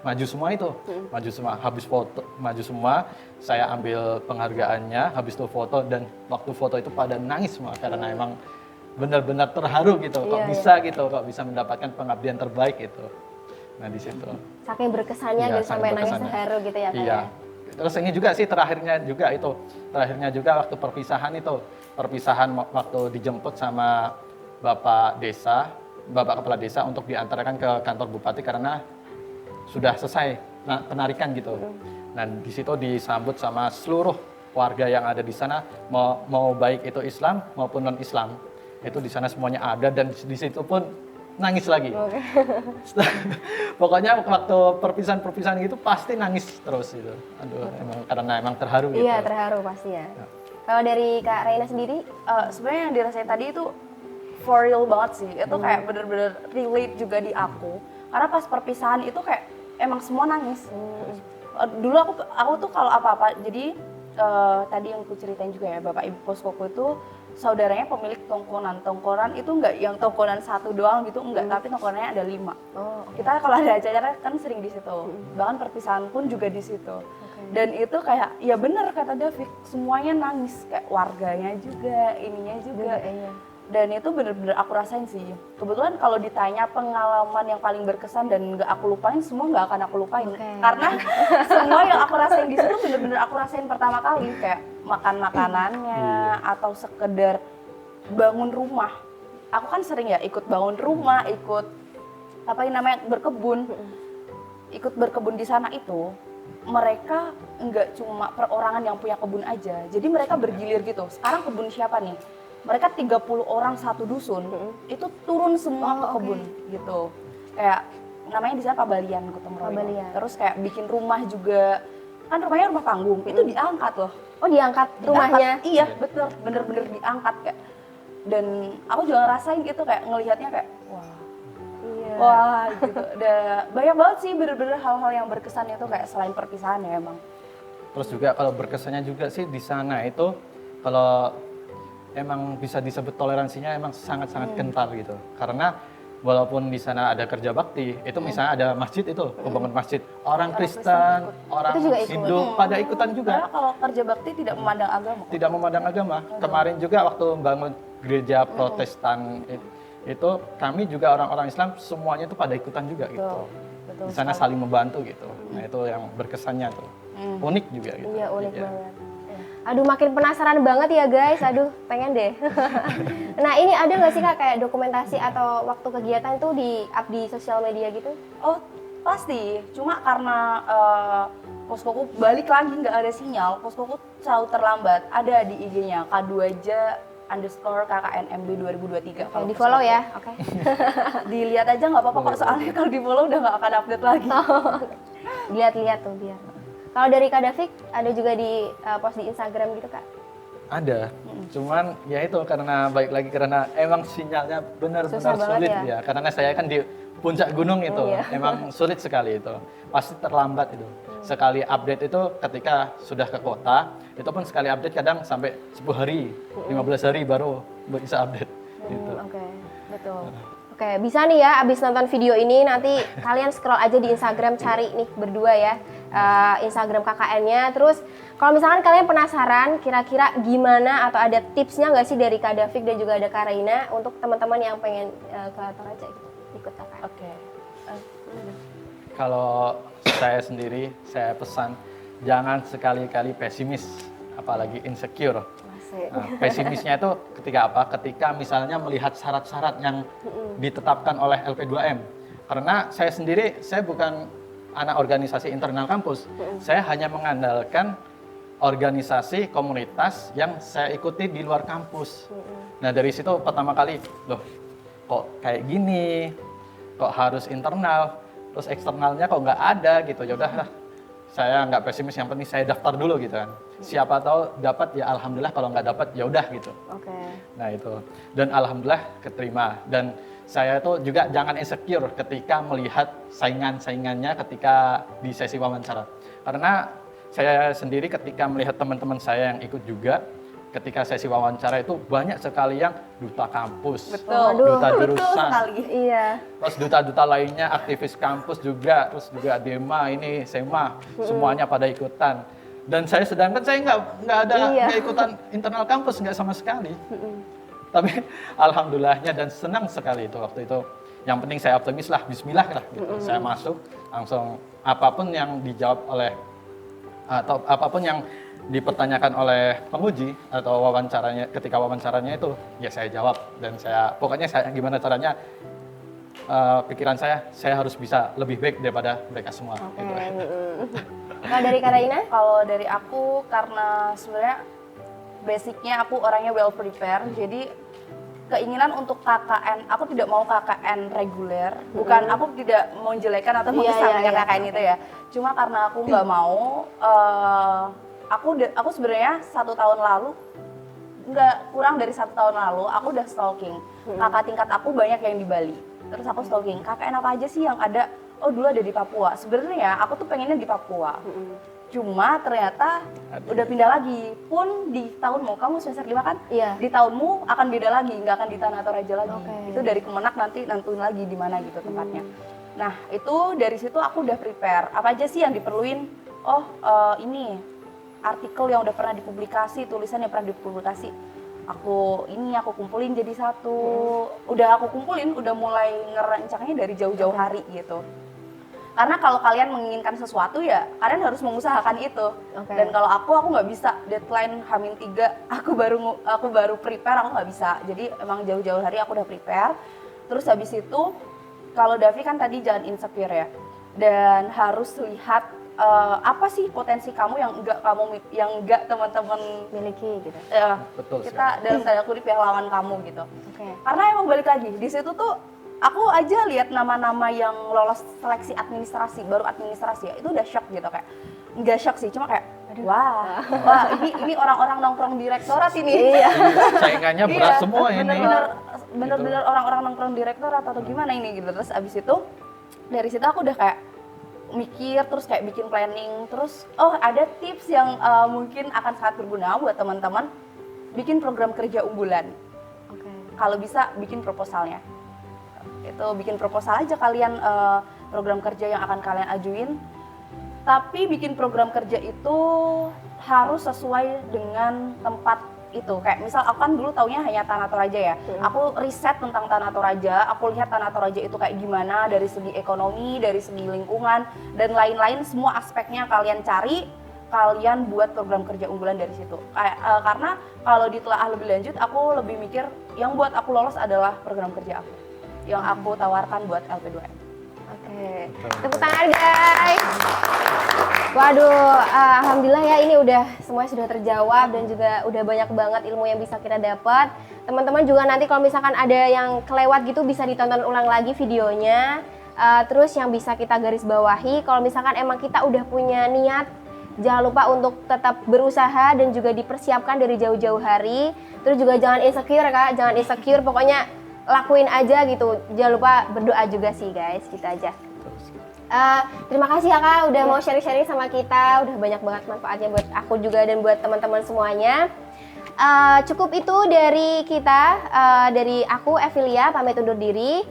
maju semua itu, maju semua, habis foto, maju semua, saya ambil penghargaannya, habis itu foto, dan waktu foto itu pada nangis semua karena emang benar-benar terharu gitu, kok bisa mendapatkan pengabdian terbaik itu. Nah di situ. Saking berkesannya gitu sampai nangis terharu gitu ya Kak. Iya. Terus ini juga sih terakhirnya juga waktu perpisahan waktu dijemput sama Bapak Kepala Desa untuk diantarkan ke kantor Bupati karena sudah selesai penarikan gitu. Nah di situ disambut sama seluruh warga yang ada di sana, mau baik itu Islam maupun non Islam, itu di sana semuanya ada dan di situ pun nangis lagi. Pokoknya waktu perpisahan gitu pasti nangis terus gitu. Aduh, karena emang terharu gitu. Iya, terharu pasti ya. Kalau dari Kak Raina sendiri, sebenarnya yang dirasain tadi itu for real banget sih. Itu kayak bener-bener relate juga di aku. Karena pas perpisahan itu kayak emang semua nangis. Dulu aku tuh kalau apa-apa, jadi tadi yang aku ceritain juga ya, Bapak Ibu Poskoku itu saudaranya pemilik tongkonan. Tongkonan itu enggak yang tongkonan satu doang gitu, enggak, tapi tongkonannya ada 5. Kita kalau ada acara kan sering di situ. Bahkan perpisahan pun juga di situ. Dan itu kayak ya bener kata David, semuanya nangis, kayak warganya juga, ininya juga. Dan itu bener-bener aku rasain sih. Kebetulan kalau ditanya pengalaman yang paling berkesan dan nggak aku lupain, semua nggak akan aku lupain. Karena semua yang aku rasain di situ bener-bener aku rasain pertama kali. Kayak makan makanannya atau sekedar bangun rumah. Aku kan sering ya ikut bangun rumah, ikut apa yang namanya berkebun. Ikut berkebun di sana itu, mereka nggak cuma perorangan yang punya kebun aja. Jadi mereka bergilir gitu. Sekarang kebun siapa nih? Mereka 30 orang satu dusun, itu turun semua ke kebun gitu. Kayak namanya di sana Pabalian, gotong royong. Terus kayak bikin rumah juga, kan rumahnya rumah panggung, itu diangkat loh. Oh diangkat rumahnya? Iya betul, bener-bener diangkat kayak. Dan aku juga ngerasain gitu kayak ngelihatnya kayak wah gitu. Banyak banget sih bener-bener hal-hal yang berkesan itu kayak selain perpisahan ya emang. Terus juga kalau berkesannya juga sih di sana itu kalau emang bisa disebut toleransinya emang sangat-sangat kental gitu. Karena walaupun di sana ada kerja bakti, itu misalnya ada masjid itu, pembangunan masjid. Orang Kristen, orang Hindu pada ikutan juga. Karena kalau kerja bakti tidak memandang agama. Tidak memandang agama. Kemarin juga waktu membangun gereja Protestan itu kami juga orang-orang Islam semuanya itu pada ikutan juga gitu. Di sana saling membantu gitu. Nah itu yang berkesannya tuh. Unik juga gitu. Iya unik banget. Aduh makin penasaran banget ya guys, aduh pengen deh. Nah ini ada nggak sih Kak kayak dokumentasi atau waktu kegiatan itu di-up di sosial media gitu? Oh pasti, cuma karena poskoku balik lagi nggak ada sinyal, poskoku selalu terlambat. Ada di IG-nya K2J_KKNMB 2023. Kalau di follow ya, oke. Dilihat aja nggak apa-apa kok, soalnya kalau di follow udah nggak akan update lagi. Lihat-lihat tuh biar. Kalau dari Kak Davik, ada juga di post di Instagram gitu Kak? Ada, cuman ya itu karena balik lagi karena emang sinyalnya benar-benar sulit ya. Karena saya kan di puncak gunung itu, emang sulit sekali itu. Pasti terlambat itu. Sekali update itu ketika sudah ke kota, itu pun sekali update kadang sampai 10 hari, 15 hari baru bisa update. Gitu. Oke, betul. Oke, bisa nih ya abis nonton video ini nanti kalian scroll aja di Instagram cari nih berdua ya. Instagram KKN-nya. Terus kalau misalkan kalian penasaran kira-kira gimana atau ada tipsnya nggak sih dari Kak Davik dan juga ada Kak Raina untuk teman-teman yang pengen ke Toraja gitu, ikut KKN? Oke. Kalau saya sendiri, saya pesan jangan sekali-kali pesimis, apalagi insecure. Nah, pesimisnya itu ketika apa? Ketika misalnya melihat syarat-syarat yang ditetapkan oleh LP2M. Karena saya sendiri, saya bukan anak organisasi internal kampus. Saya hanya mengandalkan organisasi komunitas yang saya ikuti di luar kampus. Nah dari situ pertama kali, loh kok kayak gini, kok harus internal, terus eksternalnya kok nggak ada gitu. Ya udah, saya nggak pesimis, yang penting saya daftar dulu gitu kan. Siapa tahu dapat, ya alhamdulillah, kalau nggak dapat ya udah gitu. Oke. Nah itu, dan alhamdulillah keterima. Dan saya itu juga jangan insecure ketika melihat saingannya ketika di sesi wawancara. Karena saya sendiri ketika melihat teman-teman saya yang ikut juga, ketika sesi wawancara itu banyak sekali yang duta kampus, Betul. duta Betul jurusan, sekali. Iya. terus duta-duta lainnya, aktivis kampus juga, terus juga Dema, ini SEMA, semuanya pada ikutan. Dan saya sedangkan saya nggak ada nggak ikutan internal kampus, nggak sama sekali. Tapi alhamdulillahnya dan senang sekali itu waktu itu. Yang penting saya optimis lah, bismillah lah gitu. Saya masuk, langsung apapun yang dijawab oleh, atau apapun yang dipertanyakan oleh penguji atau wawancaranya, ketika wawancaranya itu ya saya jawab. Dan saya, pokoknya saya gimana caranya, pikiran saya harus bisa lebih baik daripada mereka semua. Oke. Gitu. Kalau dari Kak Raina? Kalau dari aku, karena sebenarnya basicnya aku orangnya well prepared, jadi keinginan untuk KKN, aku tidak mau KKN reguler, bukan aku tidak mau menjelekan atau mengesankan KKN itu ya, cuma karena aku nggak mau, aku sebenarnya 1 tahun lalu, nggak kurang dari 1 tahun lalu, aku udah stalking kakak tingkat aku banyak yang di Bali, terus aku stalking KKN apa aja sih yang ada. Oh dulu ada di Papua, sebenarnya aku tuh pengennya di Papua, cuma ternyata udah pindah lagi. Pun di tahunmu, kamu semester 5 kan? Iya. Di tahunmu akan beda lagi, nggak akan di Tanah Toraja lagi. Oke. Itu dari Kemenak nanti nentuin lagi di mana gitu tempatnya. Nah itu dari situ aku udah prepare, apa aja sih yang diperluin. Oh ini artikel yang udah pernah dipublikasi, tulisan yang pernah dipublikasi, aku kumpulin jadi satu. Udah aku kumpulin, udah mulai ngerancangnya dari jauh-jauh hari gitu. Karena kalau kalian menginginkan sesuatu ya kalian harus mengusahakan itu. Dan kalau aku nggak bisa, deadline H-3 aku baru prepare, aku nggak bisa. Jadi emang jauh-jauh hari aku udah prepare. Terus habis itu kalau Davi kan tadi jangan insecure ya, dan harus lihat apa sih potensi kamu yang enggak teman-teman Miliki gitu. Betul kita dalam tanda kutip ya lawan kamu gitu. Karena emang balik lagi di situ tuh aku aja lihat nama-nama yang lolos seleksi administrasi, baru administrasi ya, itu udah shock gitu, kayak nggak shock sih, cuma kayak wah ini orang-orang nongkrong di rektorat ini. Iya. Saingannya berat semua ini. Bener-bener orang-orang nongkrong di rektorat atau gimana ini gitu. Terus abis itu dari situ aku udah kayak mikir, terus kayak bikin planning, terus ada tips yang mungkin akan sangat berguna buat teman-teman, bikin program kerja unggulan. Kalau bisa bikin proposalnya. Itu bikin proposal aja kalian, program kerja yang akan kalian ajuin, tapi bikin program kerja itu harus sesuai dengan tempat itu. Kayak misal aku kan dulu taunya hanya Tanah Toraja ya, aku riset tentang Tanah Toraja, aku lihat Tanah Toraja itu kayak gimana dari segi ekonomi, dari segi lingkungan, dan lain-lain, semua aspeknya kalian cari, kalian buat program kerja unggulan dari situ. Karena kalau ditelaah lebih lanjut, aku lebih mikir yang buat aku lolos adalah program kerja aku yang aku tawarkan buat LP2M. Oke, tepuk tangan guys. Waduh, alhamdulillah ya, ini udah semuanya sudah terjawab dan juga udah banyak banget ilmu yang bisa kita dapat. Teman-teman juga nanti kalau misalkan ada yang kelewat gitu bisa ditonton ulang lagi videonya. Terus yang bisa kita garis bawahi, kalau misalkan emang kita udah punya niat, jangan lupa untuk tetap berusaha dan juga dipersiapkan dari jauh-jauh hari. Terus juga jangan insecure Kak, jangan insecure, pokoknya lakuin aja gitu. Jangan lupa berdoa juga sih guys, gitu aja. Terima kasih ya Kak udah mau sharing-sharing sama kita, udah banyak banget manfaatnya buat aku juga dan buat teman-teman semuanya. Cukup itu dari kita, dari aku Evilia pamit undur diri.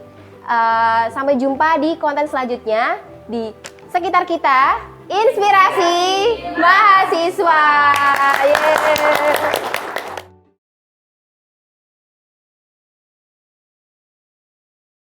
Sampai jumpa di konten selanjutnya di Sekitar Kita, Inspirasi Mahasiswa.